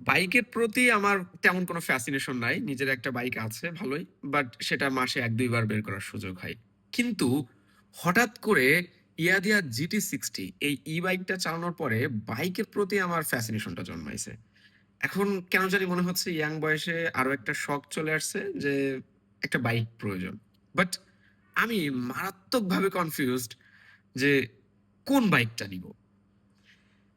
বাইকের প্রতি আমার তেমন কোনো ফ্যাসিনেশন নাই। নিজের একটা বাইক আছে ভালোই। বাট সেটা মাসে ১-২ বার বের করার সুযোগ হয়। কিন্তু হঠাৎ করে ইয়ারিয়া GT60 এই ই-বাইকটা চালানোর পরে বাইকের প্রতি আমার ফ্যাসিনেশনটা জন্মাইছে। এখন কেন জানি মনে হচ্ছে ইয়াং বয়সে আরো একটা শখ চলে আসছে যে একটা বাইক প্রয়োজন। বাট আমি মারাত্মকভাবে কনফিউজড যে কোন বাইকটা নিবো?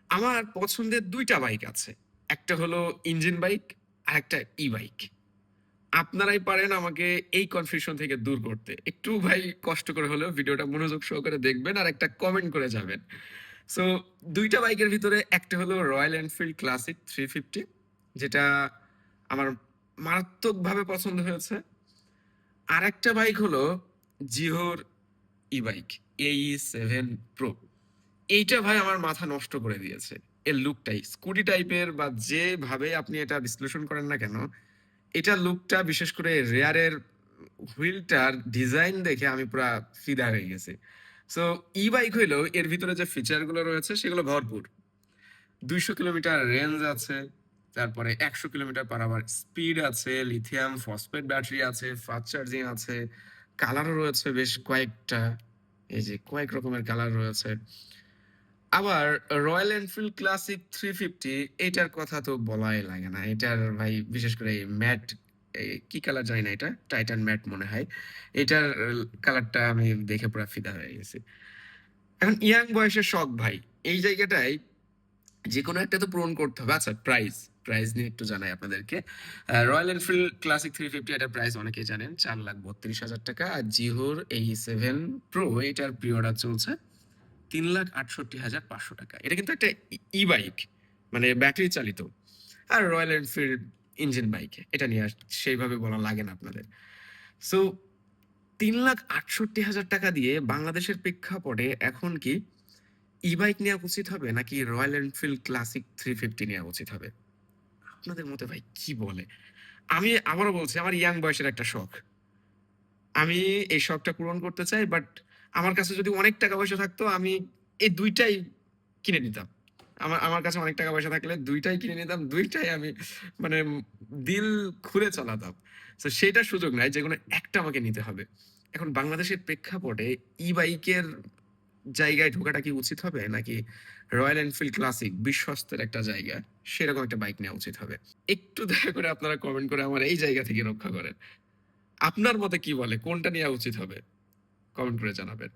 আমার পছন্দের ২ টা বাইক আছে। একটা হলো ইঞ্জিন বাইক, আরেকটা ই-বাইক। আপনারাই পারেন আমাকে এই কনফিউশন থেকে দূর করতে। একটু ভাই কষ্ট করে হলেও ভিডিওটা মনোযোগ সহকারে দেখবেন আর একটা কমেন্ট করে যাবেন। সো ২ টা বাইকের ভিতরে একটা হলো রয়্যাল এনফিল্ড ক্লাসিক 350 যেটা আমার মারাত্মকভাবে পছন্দ হয়েছে। আরেকটা বাইক হলো জিওর ই-বাইক AE7 Pro। এইটা ভাই আমার মাথা নষ্ট করে দিয়েছে। এর লুকটাই। স্কুটি টাইপের বা যেভাবে আপনি এটা বিশ্লেষণ করেন না কেন, এটার লুকটা বিশেষ করে রেয়ারের হুইলটার ডিজাইন দেখে আমি পুরা ফিদা হয়ে গেছি। সো ই-বাইক হইলেও এর ভিতরে যে ফিচার গুলো রয়েছে সেগুলো ভরপুর। ২০০ কিলোমিটার রেঞ্জ আছে, তারপরে ১০০ কিলোমিটার পার আওয়ার স্পিড আছে, লিথিয়াম ফসফেট ব্যাটারি আছে, ফাস্ট চার্জিং আছে, কালারও রয়েছে বেশ কয়েকটা। এই যে কয়েক রকমের কালার রয়েছে। আবার রয়্যাল এনফিল্ড ক্লাসিক 350 এটার কথা তো বলাই লাগে না। এটার ভাই বিশেষ করে এই ম্যাট কি কালার জানি না এটা। টাইটান ম্যাট মনে হয়। এটার কালারটা আমি দেখে পুরা ফিদা হয়ে গেছি। এখন ইয়াং বয়সের শখ ভাই। এই জায়গাটায় যেকোনো একটা তো পূরণ করতে হবে। আচ্ছা প্রাইস নিয়ে একটু জানাই আপনাদেরকে। রয়্যাল এনফিল্ড ক্লাসিক 350 এটার প্রাইস অনেকেই জানেন। ৳৪,৩২,০০০ আর জিওর AE7 Pro এটার প্রি-অর্ডার চলছে ৳৩,৬৮,৫০০। এটা কিন্তু একটা ই-বাইক। মানে ব্যাটারি চালিত। আর রয়্যাল এনফিল্ড ইঞ্জিন বাইক। এটা নিয়ে আর সেইভাবে বলা লাগে না আপনাদের। সো ৳৩,৬৮,০০০ দিয়ে বাংলাদেশের প্রেক্ষাপটে এখন কি ই-বাইক নেওয়া উচিত হবে নাকি রয়্যাল এনফিল্ড ক্লাসিক 350 নেওয়া উচিত হবে? আপনাদের মতে ভাই কি বলে? আমি আবারও বলছি আমার ইয়াং বয়সের একটা শখ। আমি এই শখটা পূরণ করতে চাই। বাট আমার কাছে যদি অনেক টাকা পয়সা থাকতো আমি এই ২ টাই কিনে নিতাম। আমার আমার কাছে অনেক টাকা পয়সা থাকলে ২ টাই কিনে নিতাম। ২ টাই আমি মানে দিল খুলে চালাতাম। সো সেটার সুযোগ নাই। যেকোনো একটা আমাকে নিতে হবে। এখন বাংলাদেশের প্রেক্ষাপটে ই-বাইকের জায়গায় ঢোকাটা কি উচিত হবে? নাকি রয়্যাল এনফিল্ড ক্লাসিক বিশ্বস্তের একটা জায়গা, সেরকম একটা বাইক নেওয়া উচিত হবে? একটু দয়া করে আপনারা কমেন্ট করে আমার এই জায়গা থেকে রক্ষা করেন। আপনার মতে কি বলে? কোনটা নেওয়া উচিত হবে? কমেন্ট করে জানাবেন।